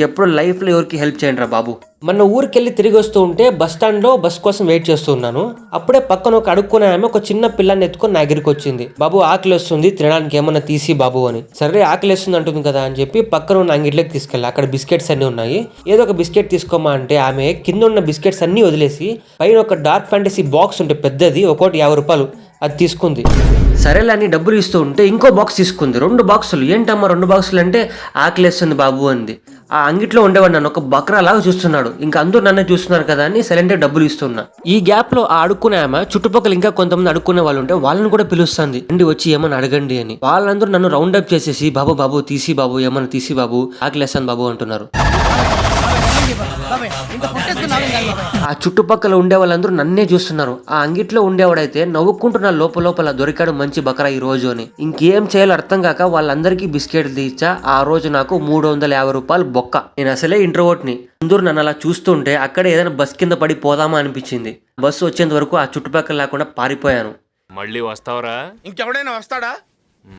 ఎప్పుడు లైఫ్లో ఎవరికి హెల్ప్ చేయండి రా బాబు. మన ఊరికెళ్ళి తిరిగి వస్తూ ఉంటే బస్ స్టాండ్లో బస్ కోసం వెయిట్ చేస్తూ ఉన్నాను. అప్పుడే పక్కన ఒక అడుక్కునే ఆమె ఒక చిన్న పిల్లని ఎత్తుకొని నా దగ్గరికి వచ్చింది. బాబు ఆకలి వస్తుంది, తినడానికి ఏమన్నా తీసి బాబు అని. సరే ఆకలి వస్తుంది అంటుంది కదా అని చెప్పి పక్కన ఉన్న అంగిట్లోకి తీసుకెళ్ళి అక్కడ బిస్కెట్స్ అన్ని ఉన్నాయి. ఏదో ఒక బిస్కెట్ తీసుకోమా అంటే ఆమె కింద ఉన్న బిస్కెట్స్ అన్ని వదిలేసి పైన ఒక డార్క్ ఫ్యాంటసీ బాక్స్ ఉంటే పెద్దది, ఒకటి 50 రూపాయలు, అది తీసుకుంది. సరేలే అని డబ్బులు ఇస్తూ ఉంటే ఇంకో బాక్స్ తీసుకుంది. 2 బాక్సులు. ఏంటమ్మా 2 బాక్సులు అంటే ఆకలేస్తుంది బాబు అంది. ఆ అంగిట్లో ఉండేవాడు నన్ను ఒక బక్రాలాగా చూస్తున్నాడు. ఇంకా అందరూ నన్నే చూస్తున్నారు కదా అని సైలెంట్గా డబ్బులు ఇస్తున్నా. ఈ గ్యాప్ లో ఆ అడుక్కునే ఆమె చుట్టుపక్కల ఇంకా కొంతమంది అడుక్కునే వాళ్ళు ఉంటే వాళ్ళని కూడా పిలుస్తుంది, అండి వచ్చి ఏమన్నా అడగండి అని. వాళ్ళందరూ నన్ను రౌండ్ అప్ చేసేసి బాబు బాబు తీసి బాబు, ఏమన్నా తీసి బాబు, ఆకలేస్తాను బాబు అంటున్నారు. ఆ చుట్టుపక్కల ఉండే వాళ్ళందరూ నన్నే చూస్తున్నారు. ఆ అంగిట్లో ఉండేవాడైతే నవ్వుకుంటున్న లోపల దొరికాడు మంచి బకరా ఈ రోజు అని. ఇంకేం చేయాలో అర్థం కాక వాళ్ళందరికీ బిస్కెట్లు తీర్చా. ఆ రోజు నాకు 350 రూపాయలు బొక్క. నేను అసలే ఇంట్రోవర్ట్ ని. అందరూ నన్ను అలా చూస్తుంటే అక్కడే ఏదైనా బస్ కింద పడి పోదామా అనిపించింది. బస్సు వచ్చేంత వరకు ఆ చుట్టుపక్కల లేకుండా పారిపోయాను. మళ్ళీ వస్తావరా? ఇంకెవడైనా వస్తాడా?